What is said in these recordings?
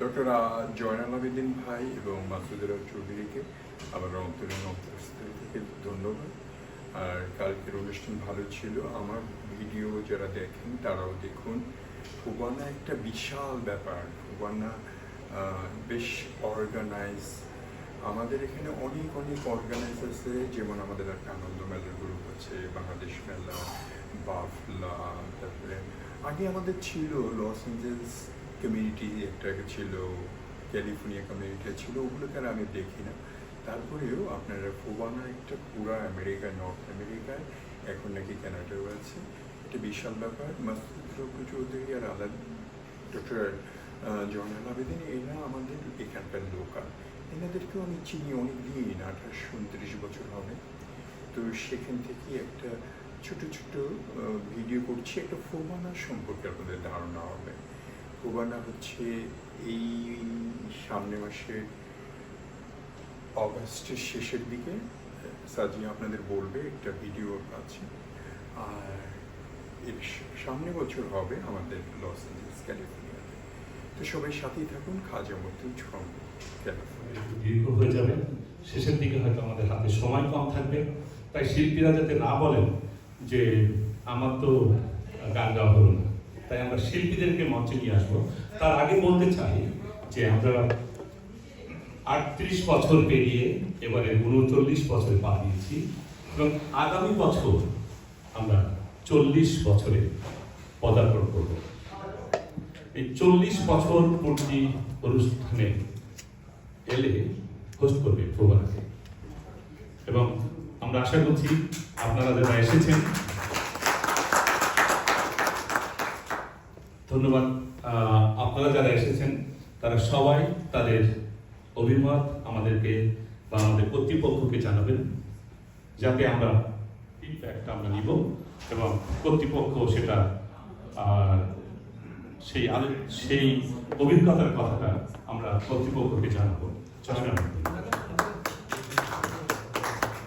Doctor Joynal Abedin ভাই এবং মাসুদুর চৌধুরীকে আমার অন্তরস্থল থেকে ধন্যবাদ। আর কালকের অনুষ্ঠান ভালো ছিল। আমার ভিডিও যারা দেখেন তারাও দেখুন। ফুবানা একটা বিশাল ব্যাপার। ফুবানা বেশ অর্গানাইজ। আমাদের এখানে অনেক অর্গানাইজ আছে, যেমন আমাদের একটা আনন্দ মেলার গ্রুপ আছে, বাংলাদেশ মেলা, বাফলা, তারপরে আগে আমাদের ছিল লস অ্যাঞ্জেলস কমিউনিটি একটা ছিল, ক্যালিফোর্নিয়া কমিউনিটি ছিল, ওগুলোকে আর আমি দেখি না। তারপরেও আপনারা ফুবানা একটা পুরো আমেরিকায়, নর্থ আমেরিকায়, এখন নাকি কানাডাও আছে, এটা বিশাল ব্যাপার। মাসুদ চৌধুরী আর ডক্টর জয়নাল আবেদিন এরা আমাদের এখানকার লোকাল। এনাদেরকেও আমি চিনি অনেক দিন, 28-29 বছর হবে। তো সেখান থেকে একটা ছোট ভিডিও করছি, একটা ফুবানা সম্পর্কে আপনাদের ধারণা হবে। ফুবানা হচ্ছে এই সামনে মাসে অগাস্টের শেষের দিকে সাজিয়ে আপনাদের বলবে, একটা ভিডিও আছে। আর এর সামনে বছর হবে আমাদের লস অ্যাঞ্জেলস ক্যালিফোর্নিয়াতে। তো সবাই সাথেই থাকুন। খাজা মতিন ফ্রম ক্যালিফোর্নিয়া। দীর্ঘ হয়ে যাবে, শেষের দিকে হয়তো আমাদের হাতে সময় কম থাকবে, তাই শিল্পীরা যাতে না বলেন যে আমার তো গান গাওয়া হলো না, তাই আমরা শিল্পীদেরকে মঞ্চে নিয়ে আসবো। তার আগে বলতে চাই যে আমরা 38 বছর পেরিয়ে এবারে 39 বছরে পা দিয়েছি এবং আগামী বছর আমরা 40 বছরে পদার্পণ করব। এই 40 বছর পূর্তি অনুষ্ঠানে এলে হোস্ট করবে ফুবানাকে, এবং আমরা আশা করছি আপনারা যারা এসেছেন, ধন্যবাদ, আপনারা যারা এসেছেন তারা সবাই তাদের অভিমত আমাদেরকে বা আমাদের কর্তৃপক্ষকে জানাবেন, যাতে আমরা ফিডব্যাকটা আমরা নিব এবং কর্তৃপক্ষ সেটা সেই অভিজ্ঞতার কথাটা আমরা কর্তৃপক্ষকে জানাবো।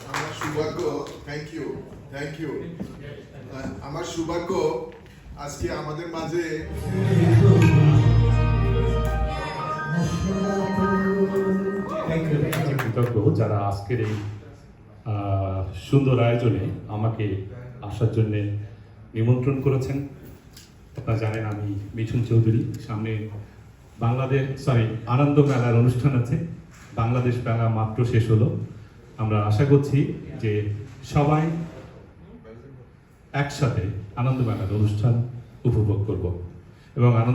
আমার সৌভাগ্য, থ্যাংক ইউ। আমার সৌভাগ্য আজকে আমাদের মাঝে কৃতজ্ঞ যারা আজকের এই সুন্দর আয়োজনে আমাকে আসার জন্য নিমন্ত্রণ করেছেন। আপনারা জানেন আমি মিঠুন চৌধুরী। সামনে আনন্দ মেলার অনুষ্ঠান আছে। বাংলাদেশ মেলা মাত্র শেষ হলো। আমরা আশা করছি যে সবাই একসাথে আনন্দ মেলার অনুষ্ঠান উপভোগ করব এবং আনন্দ